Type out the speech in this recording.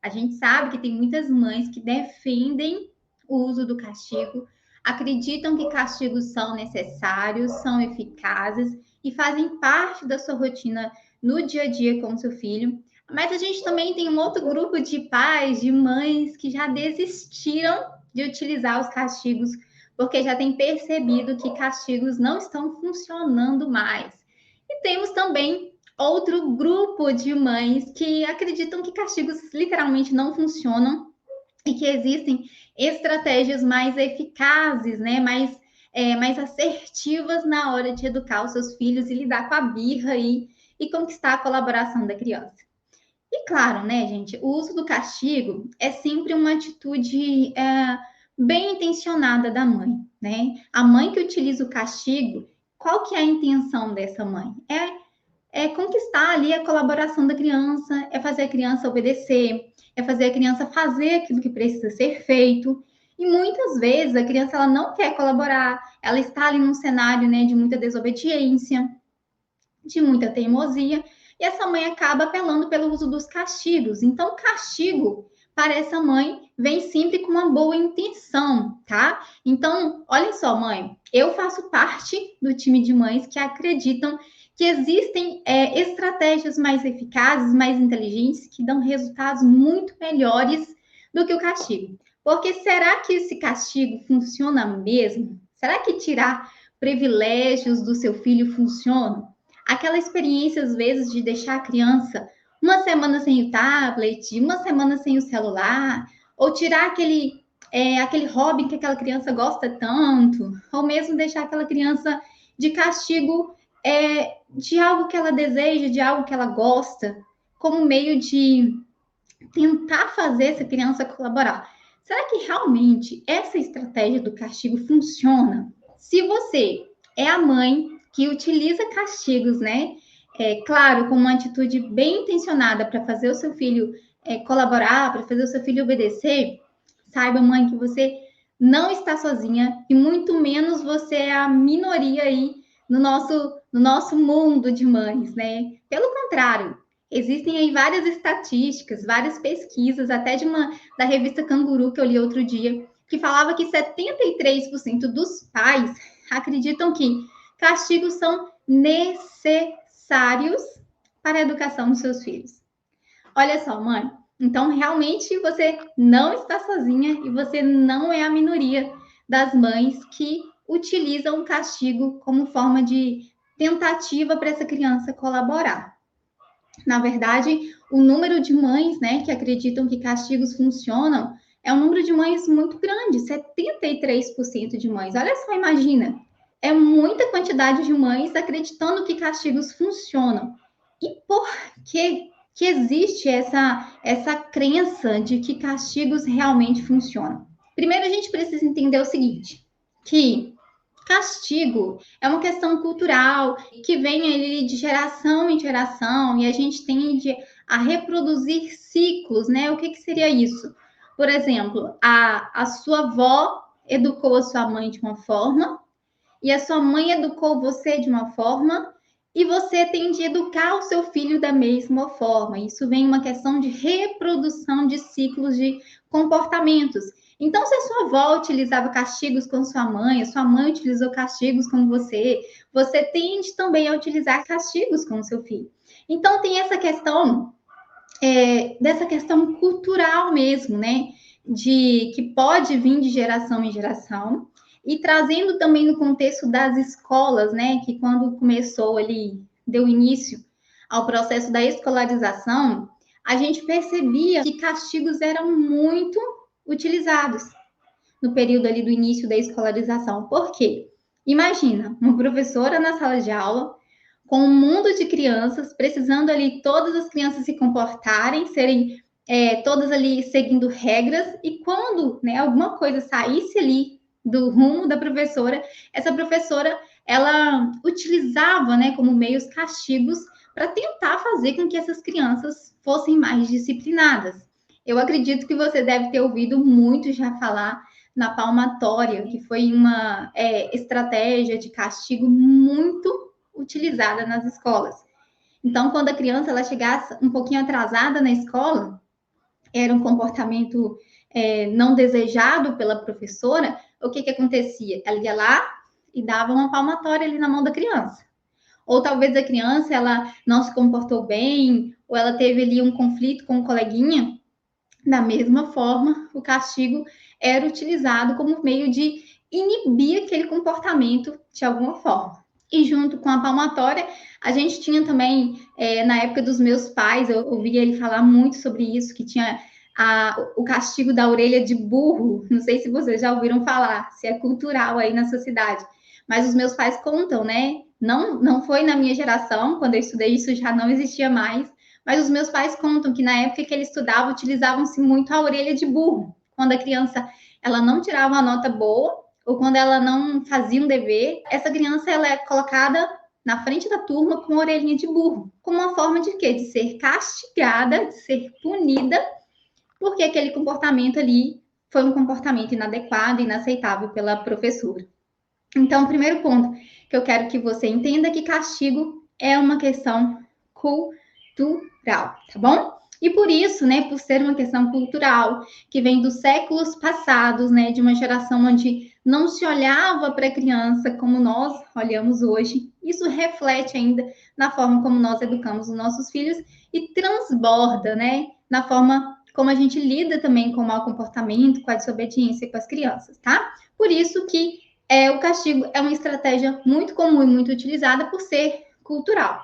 A gente sabe que tem muitas mães que defendem o uso do castigo, acreditam que castigos são necessários, são eficazes e fazem parte da sua rotina no dia a dia com o seu filho. Mas a gente também tem um outro grupo de pais, de mães que já desistiram de utilizar os castigos porque já têm percebido que castigos não estão funcionando mais. E temos também outro grupo de mães que acreditam que castigos literalmente não funcionam e que existem estratégias mais eficazes, né? Mais assertivas na hora de educar os seus filhos e lidar com a birra e conquistar a colaboração da criança. E claro, né, gente, o uso do castigo é sempre uma atitude bem intencionada da mãe, né? A mãe que utiliza o castigo, qual que é a intenção dessa mãe? É conquistar ali a colaboração da criança, é fazer a criança obedecer, é fazer a criança fazer aquilo que precisa ser feito. E muitas vezes a criança ela não quer colaborar, ela está ali num cenário, né, de muita desobediência, de muita teimosia, e essa mãe acaba apelando pelo uso dos castigos. Então, o castigo para essa mãe vem sempre com uma boa intenção, tá? Então, olha só, mãe, eu faço parte do time de mães que acreditam que existem estratégias mais eficazes, mais inteligentes, que dão resultados muito melhores do que o castigo. Porque será que esse castigo funciona mesmo? Será que tirar privilégios do seu filho funciona? Aquela experiência, às vezes, de deixar a criança uma semana sem o tablet, uma semana sem o celular, ou tirar aquele hobby que aquela criança gosta tanto, ou mesmo deixar aquela criança de castigo de algo que ela deseja, de algo que ela gosta, como meio de tentar fazer essa criança colaborar. Será que realmente essa estratégia do castigo funciona? Se você é a mãe que utiliza castigos, né? Claro, com uma atitude bem intencionada para fazer o seu filho colaborar, para fazer o seu filho obedecer, saiba, mãe, que você não está sozinha e muito menos você é a minoria aí no nosso mundo de mães, né? Pelo contrário, existem aí várias estatísticas, várias pesquisas, até da revista Canguru que eu li outro dia, que falava que 73% dos pais acreditam que castigos são necessários para a educação dos seus filhos. Olha só, mãe. Então, realmente, você não está sozinha e você não é a minoria das mães que utilizam o castigo como forma de tentativa para essa criança colaborar. Na verdade, o número de mães, né, que acreditam que castigos funcionam é um número de mães muito grande, 73% de mães. Olha só, imagina. É muita quantidade de mães acreditando que castigos funcionam. E por que existe essa crença de que castigos realmente funcionam? Primeiro, a gente precisa entender o seguinte, que castigo é uma questão cultural que vem ali de geração em geração e a gente tende a reproduzir ciclos, né? O que seria isso? Por exemplo, a sua avó educou a sua mãe de uma forma e a sua mãe educou você de uma forma e você tem de educar o seu filho da mesma forma. Isso vem uma questão de reprodução de ciclos de comportamentos. Então, se a sua avó utilizava castigos com sua mãe, a sua mãe utilizou castigos com você, você tende também a utilizar castigos com o seu filho. Então, tem essa questão, dessa questão cultural mesmo, né? De que pode vir de geração em geração, e trazendo também no contexto das escolas, né? Que quando começou ali, deu início ao processo da escolarização, a gente percebia que castigos eram muito utilizados no período ali do início da escolarização. Por quê? Imagina, uma professora na sala de aula, com um mundo de crianças, precisando ali todas as crianças se comportarem, serem todas ali seguindo regras, e quando alguma coisa saísse ali do rumo da professora, essa professora, ela utilizava, como meios castigos para tentar fazer com que essas crianças fossem mais disciplinadas. Eu acredito que você deve ter ouvido muito já falar na palmatória, que foi uma estratégia de castigo muito utilizada nas escolas. Então, quando a criança ela chegasse um pouquinho atrasada na escola, era um comportamento não desejado pela professora, o que acontecia? Ela ia lá e dava uma palmatória ali na mão da criança. Ou talvez a criança ela não se comportou bem, ou ela teve ali um conflito com um coleguinha. Da mesma forma, o castigo era utilizado como meio de inibir aquele comportamento de alguma forma. E junto com a palmatória, a gente tinha também, na época dos meus pais, eu ouvi ele falar muito sobre isso, que tinha o castigo da orelha de burro. Não sei se vocês já ouviram falar, se é cultural aí na sua cidade. Mas os meus pais contam, né? Não foi na minha geração, quando eu estudei isso já não existia mais, mas os meus pais contam que na época que ele estudava, utilizavam-se muito a orelha de burro. Quando a criança ela não tirava uma nota boa, ou quando ela não fazia um dever, essa criança ela é colocada na frente da turma com a orelhinha de burro, como uma forma de quê? De ser castigada, de ser punida, porque aquele comportamento ali foi um comportamento inadequado, inaceitável pela professora. Então, o primeiro ponto que eu quero que você entenda é que castigo é uma questão cultural, tá bom? E por isso, né, por ser uma questão cultural, que vem dos séculos passados, né, de uma geração onde não se olhava para a criança como nós olhamos hoje, isso reflete ainda na forma como nós educamos os nossos filhos e transborda, né, na forma como a gente lida também com o mau comportamento, com a desobediência com as crianças, tá? Por isso que o castigo é uma estratégia muito comum e muito utilizada por ser cultural.